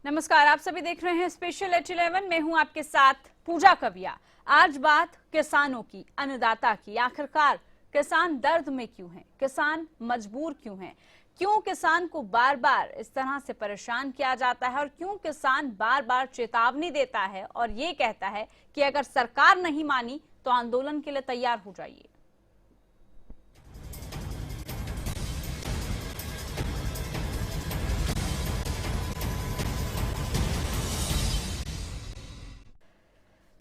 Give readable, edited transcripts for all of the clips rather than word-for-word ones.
नमस्कार, आप सभी देख रहे हैं स्पेशल H11। मैं हूं आपके साथ पूजा कविया। आज बात किसानों की, अन्नदाता की। आखिरकार किसान दर्द में क्यों हैं? किसान मजबूर क्यों हैं? क्यों किसान को बार बार इस तरह से परेशान किया जाता है और क्यों किसान बार बार चेतावनी देता है और ये कहता है कि अगर सरकार नहीं मानी तो आंदोलन के लिए तैयार हो जाइए।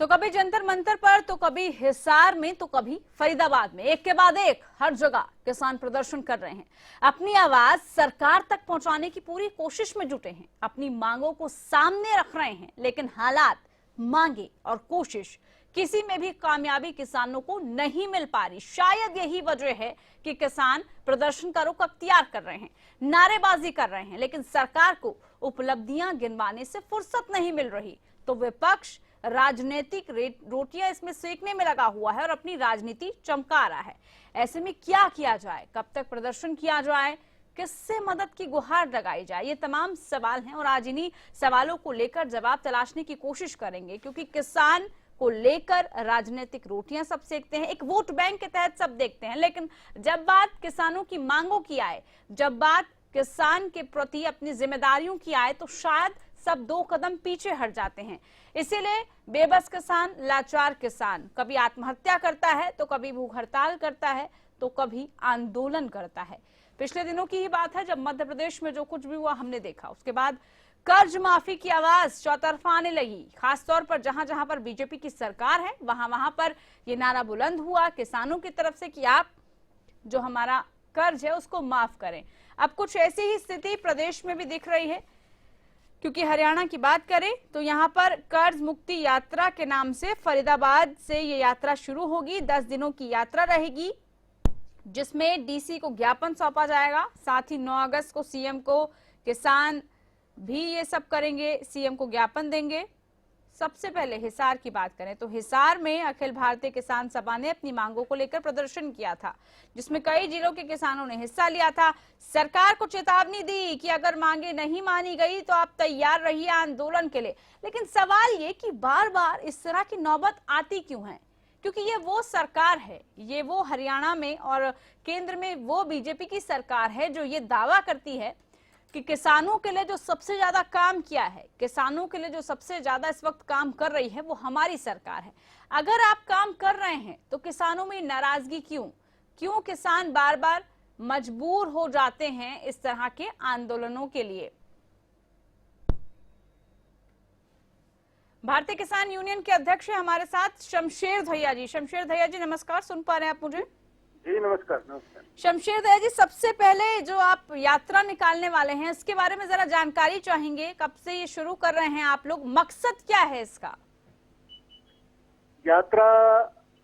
तो कभी जंतर मंतर पर, तो कभी हिसार में, तो कभी फरीदाबाद में, एक के बाद एक हर जगह किसान प्रदर्शन कर रहे हैं। अपनी आवाज सरकार तक पहुंचाने की पूरी कोशिश में जुटे हैं, अपनी मांगों को सामने रख रहे हैं। लेकिन हालात, मांगे और कोशिश, किसी में भी कामयाबी किसानों को नहीं मिल पा रही। शायद यही वजह है कि किसान प्रदर्शन का रुख अख्तियार कर रहे हैं, नारेबाजी कर रहे हैं, लेकिन सरकार को उपलब्धियां गिनवाने से फुर्सत नहीं मिल रही। तो विपक्ष राजनीतिक रोटियां इसमें सेकने में लगा हुआ है और अपनी राजनीति चमका रहा है। ऐसे में क्या किया जाए? कब तक प्रदर्शन किया जाए? किससे मदद की गुहार लगाई जाए? ये तमाम सवाल हैं और आज इन्हीं सवालों को लेकर जवाब तलाशने की कोशिश करेंगे, क्योंकि किसान को लेकर राजनीतिक रोटियां सब सेकते हैं, एक वोट बैंक के तहत सब देखते हैं, लेकिन जब बात किसानों की मांगों की आए, जब बात किसान के प्रति अपनी जिम्मेदारियों की आए, तो शायद सब दो कदम पीछे हट जाते हैं। इसीलिए बेबस किसान, लाचार किसान कभी आत्महत्या करता है, तो कभी भूख हड़ताल करता है, तो कभी आंदोलन करता है। पिछले दिनों की ही बात है, जब मध्य प्रदेश में जो कुछ भी हुआ हमने देखा। उसके बाद कर्ज माफी की आवाज चौतरफा आने लगी। खासतौर पर जहां जहां पर बीजेपी की सरकार है, वहां वहां पर यह नारा बुलंद हुआ किसानों की तरफ से कि आप जो हमारा कर्ज है उसको माफ करें। अब कुछ ऐसी ही स्थिति प्रदेश में भी दिख रही है, क्योंकि हरियाणा की बात करें तो यहां पर कर्ज मुक्ति यात्रा के नाम से फरीदाबाद से ये यात्रा शुरू होगी। 10 दिनों की यात्रा रहेगी, जिसमें डीसी को ज्ञापन सौंपा जाएगा। साथ ही 9 अगस्त को सीएम को किसान भी ये सब करेंगे, सीएम को ज्ञापन देंगे। सबसे पहले हिसार की बात करें तो हिसार में अखिल भारतीय किसान सभा ने अपनी मांगों को लेकर प्रदर्शन किया था, जिसमें कई जिलों के किसानों ने हिस्सा लिया था। सरकार को चेतावनी दी कि अगर मांगे नहीं मानी गई तो आप तैयार रहिए आंदोलन के लिए। लेकिन सवाल ये कि बार बार इस तरह की नौबत आती क्यों है? क्योंकि ये वो सरकार है, ये वो हरियाणा में और केंद्र में वो बीजेपी की सरकार है जो ये दावा करती है कि किसानों के लिए जो सबसे ज्यादा काम किया है, किसानों के लिए जो सबसे ज्यादा इस वक्त काम कर रही है, वो हमारी सरकार है। अगर आप काम कर रहे हैं तो किसानों में नाराजगी क्यों? क्यों किसान बार बार मजबूर हो जाते हैं इस तरह के आंदोलनों के लिए? भारतीय किसान यूनियन के अध्यक्ष है हमारे साथ शमशेर दहिया जी। शमशेर दहिया जी नमस्कार, सुन पा रहे हैं आप मुझे? जी नमस्कार। नमस्कार शमशेर दहिया जी, सबसे पहले जो आप यात्रा निकालने वाले हैं इसके बारे में जरा जानकारी चाहेंगे। कब से ये शुरू कर रहे हैं आप लोग? मकसद क्या है इसका? यात्रा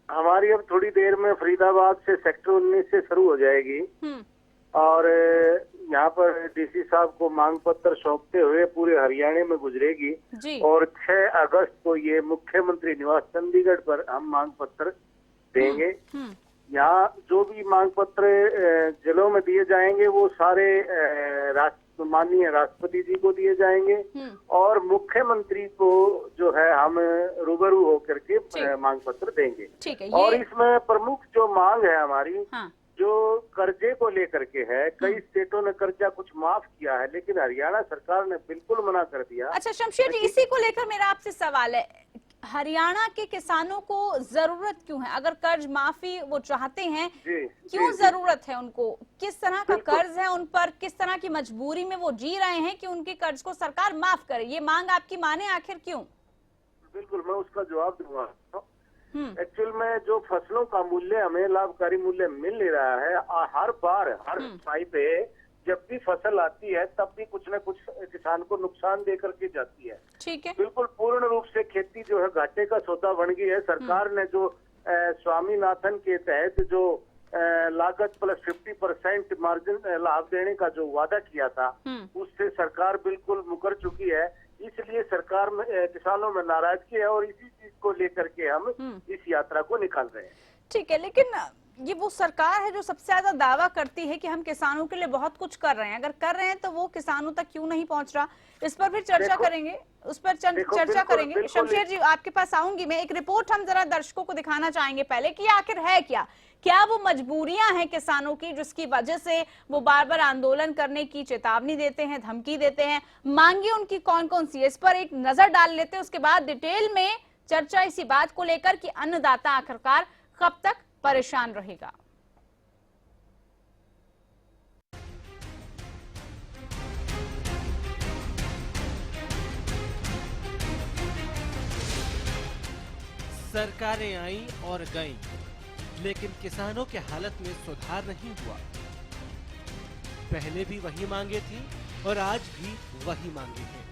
हमारी अब थोड़ी देर में फरीदाबाद से सेक्टर 19 से शुरू हो जाएगी और यहाँ पर डीसी साहब को मांग पत्र सौंपते हुए पूरे हरियाणा में गुजरेगी जी। और 6 अगस्त को ये मुख्यमंत्री निवास चंडीगढ़ पर हम मांग पत्र देंगे। यहाँ जो भी मांग पत्र जिलों में दिए जाएंगे वो सारे माननीय राष्ट्रपति जी को दिए जाएंगे और मुख्यमंत्री को जो है हम रूबरू होकर के मांग पत्र देंगे। ठीक है। और इसमें प्रमुख जो मांग है हमारी, हाँ। जो कर्जे को लेकर के है, कई स्टेटों ने कर्जा कुछ माफ किया है, लेकिन हरियाणा सरकार ने बिल्कुल मना कर दिया। अच्छा शमशेर जी, इसी को लेकर मेरा आपसे सवाल है, हरियाणा के किसानों को जरूरत क्यों है? अगर कर्ज माफी वो चाहते हैं, क्यों जरूरत है उनको? किस तरह का कर्ज है उन पर? किस तरह की मजबूरी में वो जी रहे हैं कि उनके कर्ज को सरकार माफ करे? ये मांग आपकी माने आखिर क्यों? बिल्कुल, मैं उसका जवाब दूंगा। एक्चुअल में जो फसलों का मूल्य हमें लाभकारी मूल्य मिल नहीं रहा है, हर बार हर समय पे जब भी फसल आती है तब भी कुछ न कुछ किसान को नुकसान दे करके जाती है। ठीक है। बिल्कुल पूर्ण रूप से खेती जो है घाटे का सौदा बन गई है। सरकार ने जो स्वामीनाथन के तहत जो लागत प्लस 50% मार्जिन लाभ देने का जो वादा किया था, उससे सरकार बिल्कुल मुकर चुकी है। इसलिए सरकार में किसानों में नाराजगी है और इसी चीज को लेकर के हम इस यात्रा को निकाल रहे हैं। ठीक है, लेकिन ये वो सरकार है जो सबसे ज्यादा दावा करती है कि हम किसानों के लिए बहुत कुछ कर रहे हैं, अगर कर रहे हैं तो वो किसानों तक क्यों नहीं पहुंच रहा? इस पर फिर चर्चा करेंगे, उस पर चर्चा बिल्कुल, करेंगे। बिल्कुल। शमशेर जी, आपके पास आऊंगी मैं। एक रिपोर्ट हम जरा दर्शकों को दिखाना चाहेंगे पहले कि आखिर है क्या, क्या वो मजबूरियां हैं किसानों की जिसकी वजह से वो बार बार आंदोलन करने की चेतावनी देते हैं, धमकी देते हैं। मांगे उनकी कौन कौन सी है, इस पर एक नजर डाल लेते हैं, उसके बाद डिटेल में चर्चा इसी बात को लेकर कि अन्नदाता आखिरकार कब तक परेशान रहेगा। सरकारें आईं और गईं, लेकिन किसानों के हालत में सुधार नहीं हुआ। पहले भी वही मांगे थी और आज भी वही मांगे हैं,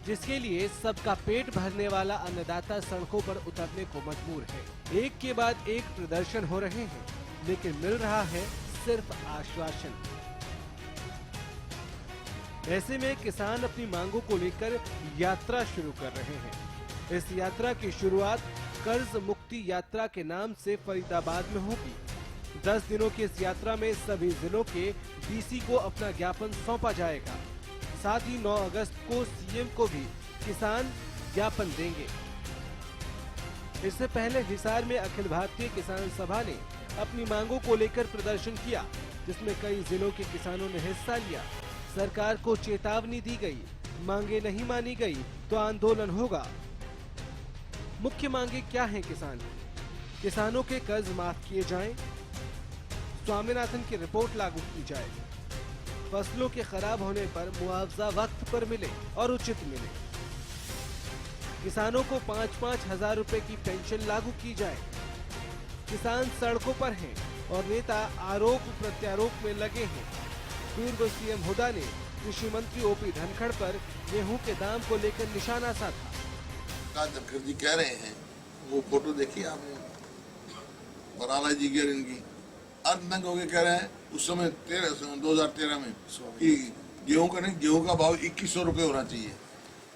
जिसके लिए सबका पेट भरने वाला अन्नदाता सड़कों पर उतरने को मजबूर है। एक के बाद एक प्रदर्शन हो रहे हैं, लेकिन मिल रहा है सिर्फ आश्वासन। ऐसे में किसान अपनी मांगों को लेकर यात्रा शुरू कर रहे हैं। इस यात्रा की शुरुआत कर्ज मुक्ति यात्रा के नाम से फरीदाबाद में होगी। 10 दिनों की इस यात्रा में सभी जिलों के डीसी को अपना ज्ञापन सौंपा जाएगा। साथ ही 9 अगस्त को सीएम को भी किसान ज्ञापन देंगे। इससे पहले हिसार में अखिल भारतीय किसान सभा ने अपनी मांगों को लेकर प्रदर्शन किया, जिसमें कई जिलों के किसानों ने हिस्सा लिया। सरकार को चेतावनी दी गई, मांगे नहीं मानी गई तो आंदोलन होगा। मुख्य मांगे क्या हैं किसानों के कर्ज माफ किए जाएं, स्वामीनाथन की रिपोर्ट लागू की जाए, फसलों के खराब होने पर मुआवजा वक्त पर मिले और उचित मिले, किसानों को 5-5 हजार रुपए की पेंशन लागू की जाए। किसान सड़कों पर हैं और नेता आरोप प्रत्यारोप में लगे हैं। पूर्व सीएम हुड्डा ने कृषि मंत्री ओपी धनखड़ पर गेहूं के दाम को लेकर निशाना साधा। धनखड़ जी कह रहे हैं, वो फोटो देखिए आपने, बराला जी की और इनकी अर्धनंग होके कह रहे हैं उस समय 2013 में कि गेहूं का नहीं, गेहूं का भाव 2100 रुपए होना चाहिए,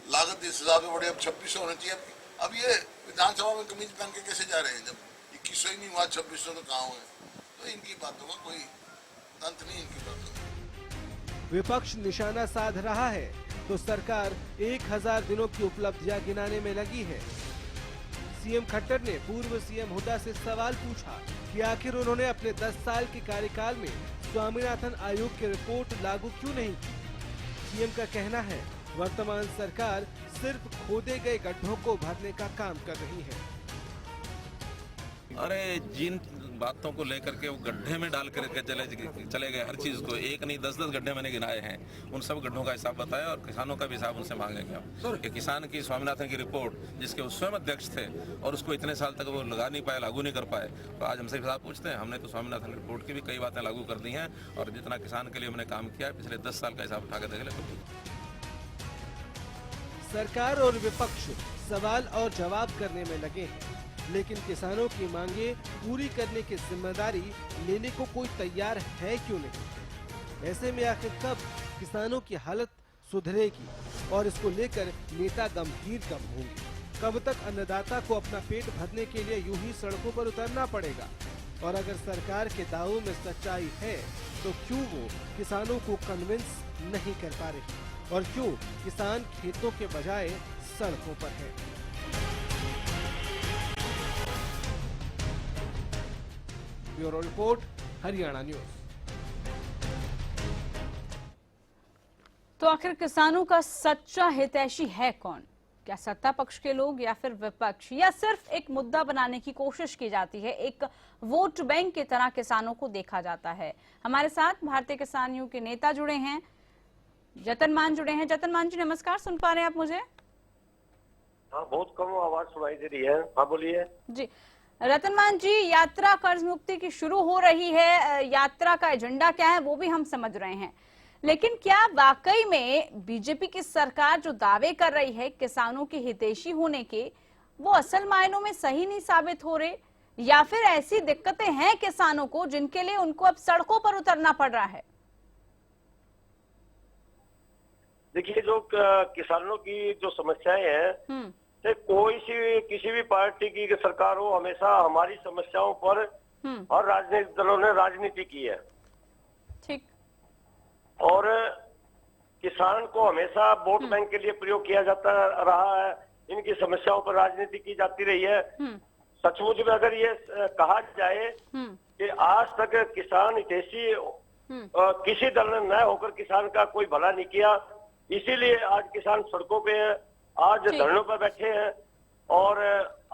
लागत इस हिसाब से बढ़े अब 2600 होना चाहिए। अब ये विधानसभा में कमीज पहन के कैसे जा रहे हैं, जब 2100 ही नहीं हुआ 2600 तो कहाँ हुए? तो इनकी बातों का कोई अंत नहीं, इनकी बातों का। विपक्ष निशाना साध रहा है तो सरकार 1000 दिनों की उपलब्धियां गिनाने में लगी है। सीएम खट्टर ने पूर्व सीएम हुड्डा से सवाल पूछा कि आखिर उन्होंने अपने 10 साल के कार्यकाल में स्वामीनाथन आयोग की रिपोर्ट लागू क्यों नहीं की। सीएम का कहना है वर्तमान सरकार सिर्फ खोदे गए गड्ढों को भरने का काम कर रही है। अरे जिन बातों को लेकर के वो गड्ढे में डाल करके चले गए, हर चीज को एक नहीं 10-10 गड्ढे मैंने गिनाए हैं, उन सब गड्ढों का हिसाब बताया और किसानों का भी हिसाब उनसे मांगेंगे हम कि किसान की स्वामीनाथन की रिपोर्ट जिसके वो स्वयं अध्यक्ष थे और उसको इतने साल तक वो लगा नहीं पाए, लागू नहीं कर पाए, तो आज हमसे हिसाब पूछते हैं। हमने तो स्वामीनाथन रिपोर्ट की भी कई बातें लागू कर दी हैं और जितना किसान के लिए हमने काम किया है पिछले 10 साल का हिसाब उठा के देख ले। सरकार और विपक्ष सवाल और जवाब करने में लगे हैं, लेकिन किसानों की मांगे पूरी करने की जिम्मेदारी लेने को कोई तैयार है क्यों नहीं? ऐसे में आखिर कब किसानों की हालत सुधरेगी और इसको लेकर नेता गंभीर कब होंगे? कब तक अन्नदाता को अपना पेट भरने के लिए यूं ही सड़कों पर उतरना पड़ेगा? और अगर सरकार के दावों में सच्चाई है तो क्यों वो किसानों को कन्विंस नहीं कर पा रही और क्यों किसान खेतों के बजाय सड़कों पर है? Bureau report, Haryana news. तो आखिर किसानों का सच्चा हितैषी है कौन? क्या सत्ता पक्ष के लोग या फिर विपक्ष, या सिर्फ एक मुद्दा बनाने की कोशिश की जाती है, एक वोट बैंक की तरह किसानों को देखा जाता है? हमारे साथ भारतीय किसान यूनियन के नेता जुड़े हैं, जतन मान जुड़े हैं। जतन मान जी नमस्कार, सुन पा रहे हैं आप मुझे? हाँ, बहुत कम आवाज सुनाई दे रही है। हाँ बोलिए जी। रतनमान जी, यात्रा कर्ज मुक्ति की शुरू हो रही है, यात्रा का एजेंडा क्या है वो भी हम समझ रहे हैं, लेकिन क्या वाकई में बीजेपी की सरकार जो दावे कर रही है किसानों के हितैषी होने के, वो असल मायनों में सही नहीं साबित हो रहे, या फिर ऐसी दिक्कतें हैं किसानों को जिनके लिए उनको अब सड़कों पर उतरना पड़ रहा है? देखिए, जो किसानों की जो समस्याएं हैं, कोई सी किसी भी पार्टी की सरकार हो, हमेशा हमारी समस्याओं पर हर राजनीतिक दलों ने राजनीति की है ठीक। और किसान को हमेशा वोट बैंक के लिए प्रयोग किया जाता रहा है, इनकी समस्याओं पर राजनीति की जाती रही है। सचमुच में अगर ये कहा जाए कि आज तक किसान हितैषी किसी दल ने न होकर किसान का कोई भला नहीं किया, इसीलिए आज किसान सड़कों पे है, आज धरनों पर बैठे हैं और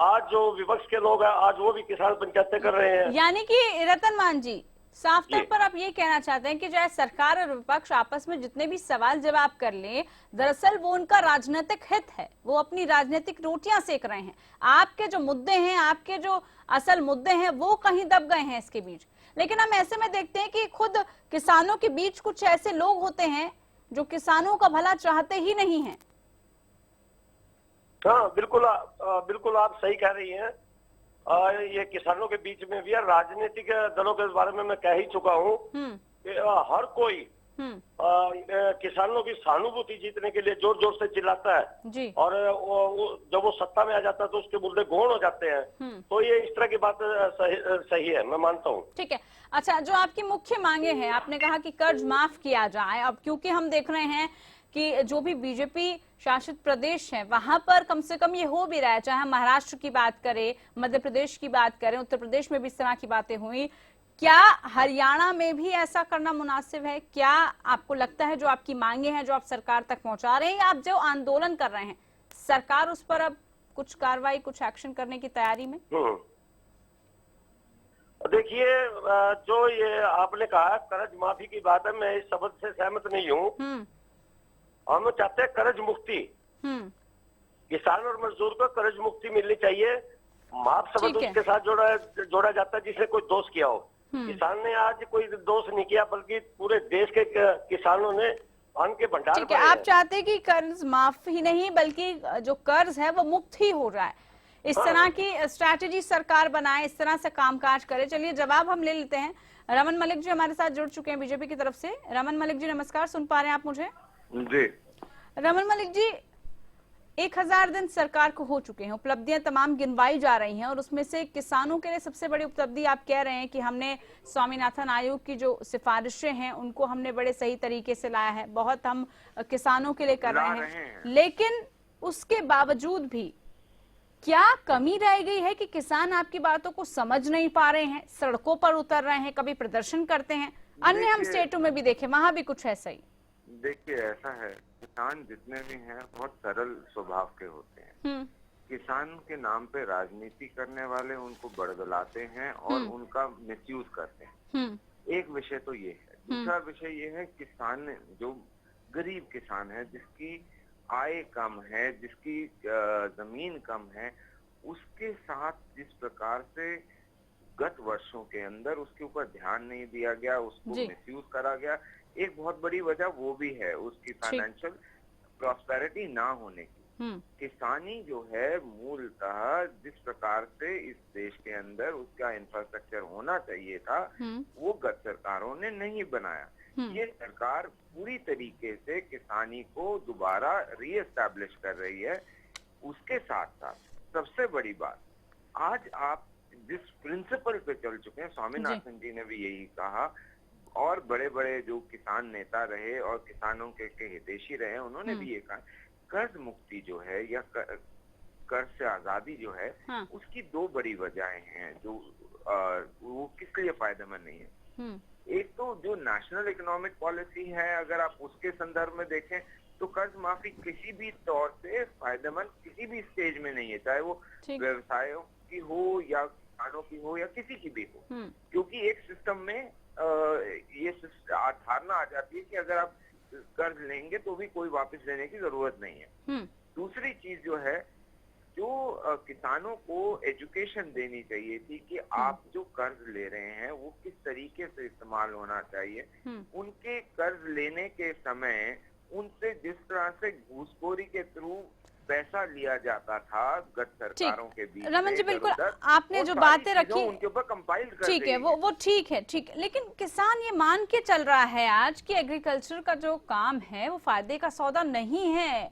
आज जो विपक्ष के लोग हैं आज वो भी किसान पंचायतें कर रहे हैं। यानी कि रतन मान जी, साफ तौर पर आप ये कहना चाहते हैं कि चाहे सरकार और विपक्ष आपस में जितने भी सवाल जवाब कर ले, दरअसल वो उनका राजनीतिक हित है, वो अपनी राजनीतिक रोटियां सेक रहे हैं। आपके जो मुद्दे हैं, आपके जो असल मुद्दे हैं, वो कहीं दब गए हैं इसके बीच। लेकिन हम ऐसे में देखते हैं कि खुद किसानों के बीच कुछ ऐसे लोग होते हैं जो किसानों का भला चाहते ही नहीं है। हाँ बिल्कुल आप सही कह रही हैं। ये किसानों के बीच में भी है। राजनीतिक दलों के बारे में मैं कह ही चुका हूँ कि हर कोई किसानों की सहानुभूति जीतने के लिए जोर जोर से चिल्लाता है जी। और जब वो सत्ता में आ जाता है तो उसके मुद्दे गौण हो जाते हैं। तो ये इस तरह की बात सही है, मैं मानता हूँ। ठीक है। अच्छा, जो आपकी मुख्य मांगे हैं, आपने कहा कि कर्ज माफ किया जाए। अब क्योंकि हम देख रहे हैं कि जो भी बीजेपी शासित प्रदेश है वहां पर कम से कम ये हो भी रहा है, चाहे हम महाराष्ट्र की बात करें, मध्य प्रदेश की बात करें, उत्तर प्रदेश में भी इस तरह की बातें हुई। क्या हरियाणा में भी ऐसा करना मुनासिब है? क्या आपको लगता है जो आपकी मांगे हैं, जो आप सरकार तक पहुंचा रहे हैं, या आप जो आंदोलन कर रहे हैं, सरकार उस पर अब कुछ कार्रवाई, कुछ एक्शन करने की तैयारी में? देखिए, जो ये आपने कहा कर्ज माफी की बात है, मैं इस शब्द से सहमत नहीं हूँ। हम चाहते हैं कर्ज मुक्ति। किसान और मजदूर को कर्ज मुक्ति मिलनी चाहिए। माफ शब्द उसके साथ जोड़ा जाता है जिसने कोई दोष किया हो। किसान ने आज कोई दोष नहीं किया, बल्कि पूरे देश के किसानों ने अन्न के भंडार। ठीक है, आप चाहते हैं कि कर्ज माफ ही नहीं बल्कि जो कर्ज है वो मुक्त ही हो रहा है, इस तरह की स्ट्रैटेजी सरकार बनाए, इस तरह से कामकाज करे। चलिए, जवाब हम ले लेते हैं। रमन मलिक जी हमारे साथ जुड़ चुके हैं बीजेपी की तरफ से। रमन मलिक जी नमस्कार, सुन पा रहे हैं आप मुझे? जी। रमन मलिक जी, 1000 दिन सरकार को हो चुके हैं, उपलब्धियां तमाम गिनवाई जा रही हैं और उसमें से किसानों के लिए सबसे बड़ी उपलब्धि आप कह रहे हैं कि हमने स्वामीनाथन आयोग की जो सिफारिशें हैं उनको हमने बड़े सही तरीके से लाया है, बहुत हम किसानों के लिए कर रहे हैं। लेकिन उसके बावजूद भी क्या कमी रह गई है कि किसान आपकी बातों को समझ नहीं पा रहे हैं, सड़कों पर उतर रहे हैं, कभी प्रदर्शन करते हैं? अन्य हम स्टेटों में भी देखें, वहां भी कुछ ऐसा ही। देखिए, ऐसा है, किसान जितने भी हैं बहुत सरल स्वभाव के होते हैं। किसान के नाम पे राजनीति करने वाले उनको बड़गलाते हैं और उनका मिसयूज करते हैं। एक विषय तो ये है। दूसरा विषय ये है, किसान जो गरीब किसान है, जिसकी आय कम है, जिसकी जमीन कम है, उसके साथ जिस प्रकार से गत वर्षों के अंदर उसके ऊपर ध्यान नहीं दिया गया, उसको मिसयूज करा गया, एक बहुत बड़ी वजह वो भी है उसकी फाइनेंशियल प्रॉस्पेरिटी ना होने की। किसानी जो है मूलतः जिस प्रकार से इस देश के अंदर उसका इंफ्रास्ट्रक्चर होना चाहिए था, वो गत सरकारों ने नहीं बनाया। ये सरकार पूरी तरीके से किसानी को दोबारा रीएस्टैब्लिश कर रही है। उसके साथ साथ सबसे बड़ी बात, आज आप जिस प्रिंसिपल पे चल चुके हैं, स्वामीनाथन जी ने भी यही कहा और बड़े बड़े जो किसान नेता रहे और किसानों के हितैषी रहे, उन्होंने भी ये कहा, कर्ज मुक्ति जो है या कर्ज से आजादी जो है, उसकी दो बड़ी वजहें हैं जो वो किस लिए फायदेमंद नहीं है। एक तो जो नेशनल इकोनॉमिक पॉलिसी है, अगर आप उसके संदर्भ में देखें तो कर्ज माफी किसी भी तौर से फायदेमंद किसी भी स्टेज में नहीं है, चाहे वो व्यवसायों की हो या किसानों की हो या किसी की भी हो, क्योंकि एक सिस्टम में ये धारणा आ जाती है कि अगर आप कर्ज लेंगे तो भी कोई वापस लेने की जरूरत नहीं है। दूसरी चीज जो है, जो किसानों को एजुकेशन देनी चाहिए थी कि आप जो कर्ज ले रहे हैं वो किस तरीके से इस्तेमाल होना चाहिए। उनके कर्ज लेने के समय उनसे जिस तरह से घूसखोरी के थ्रू पैसा लिया जाता था गत सरकारों के बीच। रमन जी, बिल्कुल आपने जो बातें रखी उनके ऊपर कंपाइल कर ठीक है, वो ठीक है, ठीक। लेकिन किसान ये मान के चल रहा है आज कि एग्रीकल्चर का जो काम है वो फायदे का सौदा नहीं है,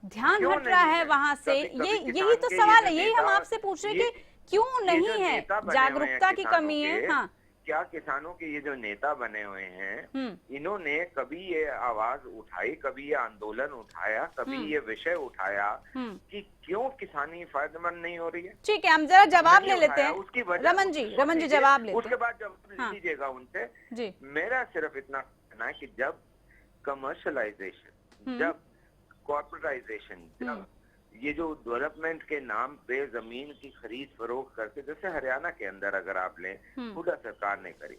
ध्यान हट रहा है वहां से। यही तो सवाल है, यही हम आपसे पूछ रहे कि क्यों ये नहीं जो है? नेता बने हुए हैं जागरूकता की किसानों कमी है। के, हाँ। क्या किसानों के ये जो नेता बने हुए हैं, इन्होंने कभी ये आवाज उठाई, कभी ये आंदोलन उठाया, कभी ये विषय उठाया कि क्यों किसानी फायदेमंद नहीं हो रही है? ठीक है, हम जरा जवाब नहीं ले लेते उठाया, हैं। उसकी वजह रमन जी लीजिए, जवाब लेते उसके हैं। बाद जब हाँ। लीजिएगा उनसे। जी। मेरा सिर्फ इतना कहना है कि जब कमर्शलाइजेशन, जब कॉर्पोरेटाइजेशन, जब ये जो डेवलपमेंट के नाम पे जमीन की खरीद फरोख्त करके, जैसे हरियाणा के अंदर अगर आप लें, खुदा सरकार ने करी,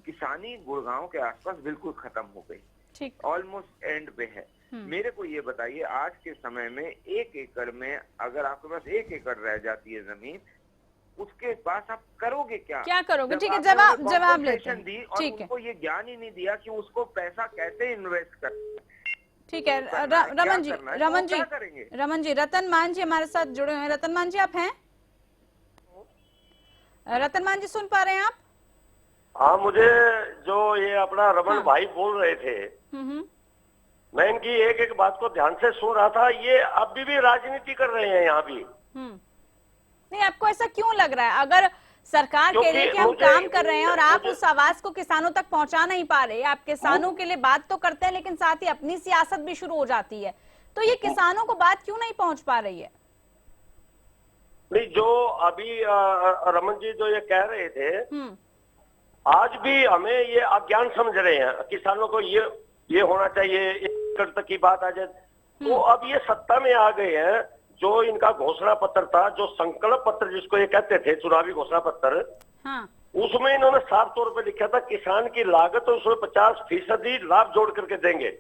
किसानी गुड़गांव के आसपास बिल्कुल खत्म हो गई, ठीक। ऑलमोस्ट एंड पे है। मेरे को ये बताइए, आज के समय में 1 एकड़ में अगर आपके पास 1 एकड़ रह जाती है जमीन, उसके पास आप करोगे क्या? क्या करोगे? जब ठीक है, आपने उन्हें जवाब लेते compensation हैं। दी और ठीक है, उनको ये ज्ञान ही नहीं दिया कि उसको पैसा कैसे इन्वेस्ट कर। ठीक है। रमन जी, रतन मान जी हमारे साथ जुड़े हुए हैं। रतन मान जी, आप हैं? रतन मान जी, सुन पा रहे हैं आप? हाँ, मुझे जो ये अपना रमन भाई बोल रहे थे, मैं इनकी एक एक बात को ध्यान से सुन रहा था। ये अभी भी राजनीति कर रहे हैं यहाँ भी। नहीं, आपको ऐसा क्यों लग रहा है? अगर सरकार कह रही है कि हम काम कर रहे हैं और आप उस आवाज को किसानों तक पहुंचा नहीं पा रहे, आप किसानों के लिए बात तो करते हैं लेकिन साथ ही अपनी सियासत भी शुरू हो जाती है, तो ये किसानों को बात क्यों नहीं पहुंच पा रही है? नहीं, जो अभी रमन जी जो ये कह रहे थे, आज भी हमें ये अज्ञान समझ रहे हैं। किसानों को ये होना चाहिए, 1 एकड़ तक की बात आ जाए। तो अब ये सत्ता में आ गए हैं। जो इनका घोषणा पत्र था, जो संकल्प पत्र जिसको ये कहते थे, चुनावी घोषणा पत्र, उसमें इन्होंने साफ तौर पे लिखा था किसान की लागत और उसमें 50% लाभ जोड़ करके देंगे।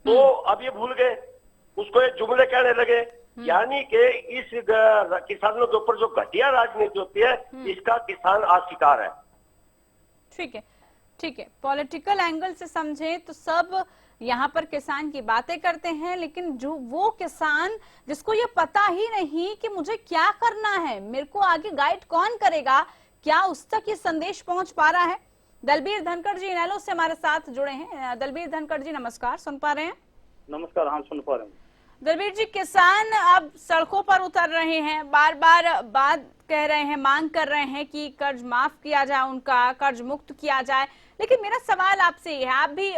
तो अब ये भूल गए, उसको ये जुमले कहने लगे। यानी कि इस किसानों के ऊपर जो घटिया राजनीति होती है, इसका किसान आज शिकार है। ठीक है, ठीक है। पॉलिटिकल एंगल से समझे तो सब यहाँ पर किसान की बातें करते हैं, लेकिन जो वो किसान जिसको ये पता ही नहीं कि मुझे क्या करना है, मेरे को आगे गाइड कौन करेगा, क्या उस तक ये संदेश पहुंच पा रहा है? दलबीर धनखड़ जी इनेलो से हमारे साथ जुड़े हैं। दलबीर धनखड़ जी, नमस्कार, सुन पा रहे हैं? नमस्कार, हाँ सुन पा रहे हैं। दलबीर जी, किसान अब सड़कों पर उतर रहे हैं, बार बार बात कह रहे हैं, मांग कर रहे हैं कि कर्ज माफ किया जाए, उनका कर्ज मुक्त किया जाए। लेकिन मेरा सवाल आपसे ये है, आप भी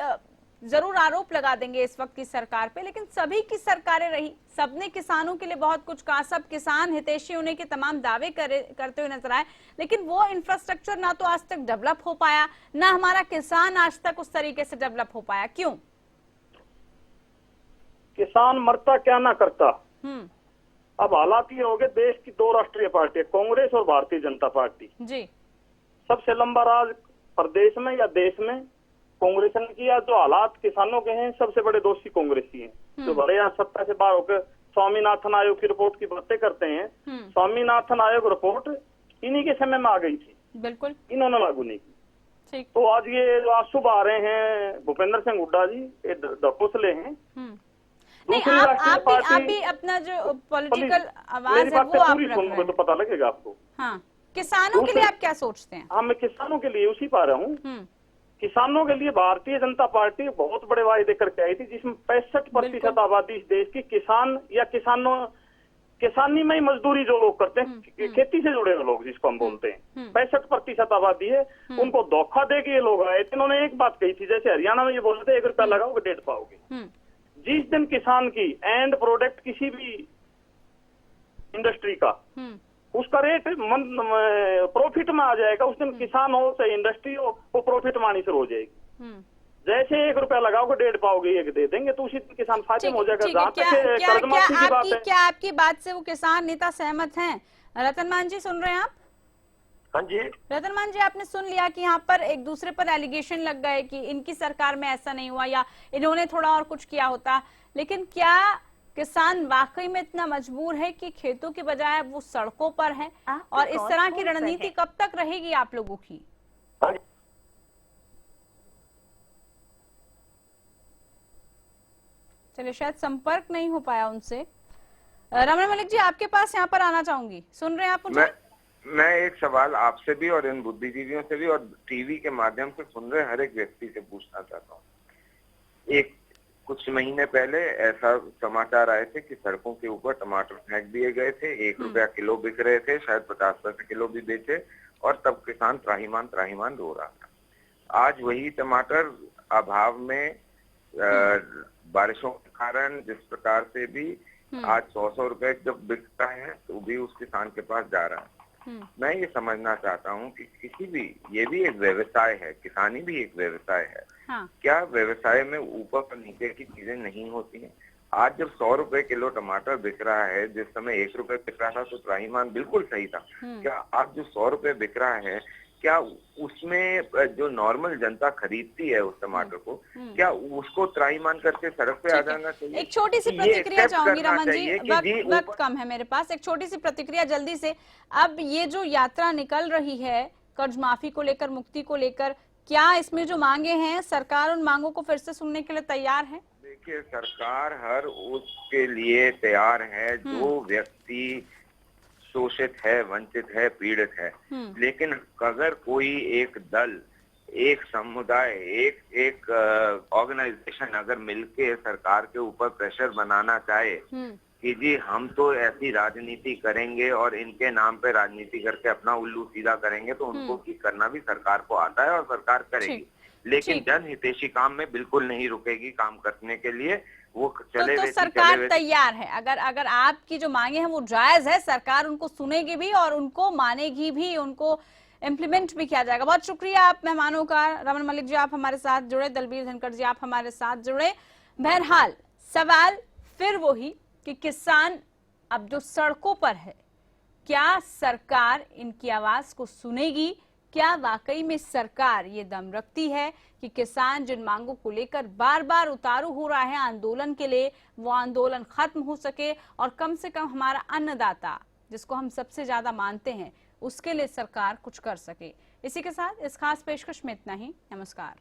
जरूर आरोप लगा देंगे इस वक्त की सरकार पे, लेकिन सभी की सरकारें रही, सबने किसानों के लिए बहुत कुछ कहा, सब किसान हितैषी होने के तमाम दावे करते हुए नजर आए, लेकिन वो इंफ्रास्ट्रक्चर ना तो आज तक डेवलप हो पाया, ना हमारा किसान आज तक उस तरीके से डेवलप हो पाया। क्यों? किसान मरता क्या ना करता। अब हालात ये हो गए, देश की 2 राष्ट्रीय पार्टी, कांग्रेस और भारतीय जनता पार्टी जी। सबसे लंबा राज प्रदेश में या देश में कांग्रेस ने किया। जो हालात किसानों के हैं, सबसे बड़े दोषी कांग्रेसी हैं। जो बड़े यहाँ सत्ता से बाहर होकर स्वामीनाथन आयोग की रिपोर्ट की बातें करते हैं, स्वामीनाथन आयोग रिपोर्ट इन्हीं के समय में आ गई थी, बिल्कुल, इन्होंने लागू नहीं की। ठीक। तो आज ये जो आज सुबह आ रहे हैं भूपेंद्र सिंह हुड्डा जी, ये ढकोसले हैं। नहीं, आप भी अपना जो पॉलिटिकल आवाज है वो आप रख रहे हैं, तो पता लगेगा आपको। हाँ, किसानों के लिए आप क्या सोचते हैं? हाँ, मैं किसानों के लिए उसी पा रहा हूँ। किसानों के लिए भारतीय जनता पार्टी बहुत बड़े वायदे करके आई थी, जिसमें 65% आबादी इस देश की किसान या किसानी में ही मजदूरी जो लोग करते हैं, खेती से जुड़े हुए लोग जिसको हम बोलते हैं, 65% आबादी है। उनको धोखा दे के ये लोग आए थे। इन्होंने एक बात कही थी, जैसे हरियाणा में ये बोल रहे थे 1 रुपया लगाओगे 1.5 पाओगे। जिस दिन किसान की एंड प्रोडक्ट किसी भी इंडस्ट्री का उसका रेट प्रॉफिट में आ जाएगा, उस दिन किसान हो चाहे इंडस्ट्री हो, वो प्रॉफिट मानी शुरू हो जाएगी। जैसे 1 रुपया लगाओगे 1.5 पाओगे, 1 दे देंगे, तो उसी दिन किसान फायदे में हो जाएगा। जहाँ तक कर्जमाफी की बात है, क्या आपकी बात से वो किसान नेता सहमत हैं? रतन मान जी, सुन रहे हैं आप? हाँ जी। रतन मान जी, आपने सुन लिया कि यहाँ पर एक दूसरे पर एलिगेशन लग गए कि इनकी सरकार में ऐसा नहीं हुआ या इन्होंने थोड़ा और कुछ किया होता, लेकिन क्या किसान वाकई में इतना मजबूर है कि खेतों की बजाय वो सड़कों पर है? और इस तरह की रणनीति कब तक रहेगी आप लोगों की? चलिए, शायद संपर्क नहीं हो पाया उनसे। रमन मलिक जी, आपके पास यहाँ पर आना चाहूंगी, सुन रहे हैं आप मुझे? मैं एक सवाल आपसे भी और इन बुद्धिजीवियों से भी और टीवी के माध्यम से सुन रहे हर एक व्यक्ति से पूछना चाहता हूँ। एक कुछ महीने पहले ऐसा समाचार आए थे कि सड़कों के ऊपर टमाटर फेंक दिए गए थे, 1 रुपया किलो बिक रहे थे, शायद 50 पैसे किलो भी बेचे, और तब किसान त्राहिमाम रो रहा था। आज वही टमाटर अभाव में बारिशों के कारण जिस प्रकार से भी आज 100 रुपए जब बिकता है तो भी उस किसान के पास जा रहा है। मैं ये समझना चाहता हूँ कि किसी भी, ये भी एक व्यवसाय है, किसानी भी एक व्यवसाय है। हाँ। क्या व्यवसाय में ऊपर और नीचे की चीजें नहीं होती हैं? आज जब 100 रुपए किलो टमाटर बिक रहा है, जिस समय 1 रुपए बिक रहा था तो त्राहिमाम बिल्कुल सही था। क्या आज जो 100 रुपए बिक रहा है, क्या उसमें जो नॉर्मल जनता खरीदती है उस टमाटर को, क्या उसको त्राहिमाम करके सड़क पे आ जाना चाहिए? एक छोटी सी ये प्रतिक्रिया accept चाहूंगी करना रमन जी, चाहिए कि जी वक्त कम है मेरे पास। एक छोटी सी प्रतिक्रिया जल्दी से। अब ये जो यात्रा निकल रही है कर्ज माफी को लेकर, मुक्ति को लेकर, क्या इसमें जो मांगे हैं सरकार उन मांगों को फिर से सुनने के लिए तैयार है? देखिए, सरकार हर उसके लिए तैयार है जो व्यक्ति शोषित है, वंचित है, पीड़ित है। लेकिन अगर कोई एक दल, एक समुदाय, एक ऑर्गेनाइजेशन अगर मिलके सरकार के ऊपर प्रेशर बनाना चाहे कि जी हम तो ऐसी राजनीति करेंगे और इनके नाम पे राजनीति करके अपना उल्लू सीधा करेंगे, तो उनको की करना भी सरकार को आता है और सरकार करेगी। लेकिन जन हितैषी काम में बिल्कुल नहीं रुकेगी काम करने के लिए। वो तो सरकार तैयार है, अगर आपकी जो मांगे हैं वो जायज है, सरकार उनको सुनेगी भी और उनको मानेगी भी, उनको इम्प्लीमेंट भी किया जाएगा। बहुत शुक्रिया आप मेहमानों का। रमन मलिक जी आप हमारे साथ जुड़े, दलबीर धनखड़ जी आप हमारे साथ जुड़े। बहरहाल सवाल फिर वही कि किसान अब जो सड़कों पर है, क्या सरकार इनकी आवाज को सुनेगी? क्या वाकई में सरकार ये दम रखती है कि किसान जिन मांगों को लेकर बार बार उतारू हो रहा है आंदोलन के लिए, वो आंदोलन खत्म हो सके और कम से कम हमारा अन्नदाता जिसको हम सबसे ज्यादा मानते हैं उसके लिए सरकार कुछ कर सके? इसी के साथ इस खास पेशकश में इतना ही। नमस्कार।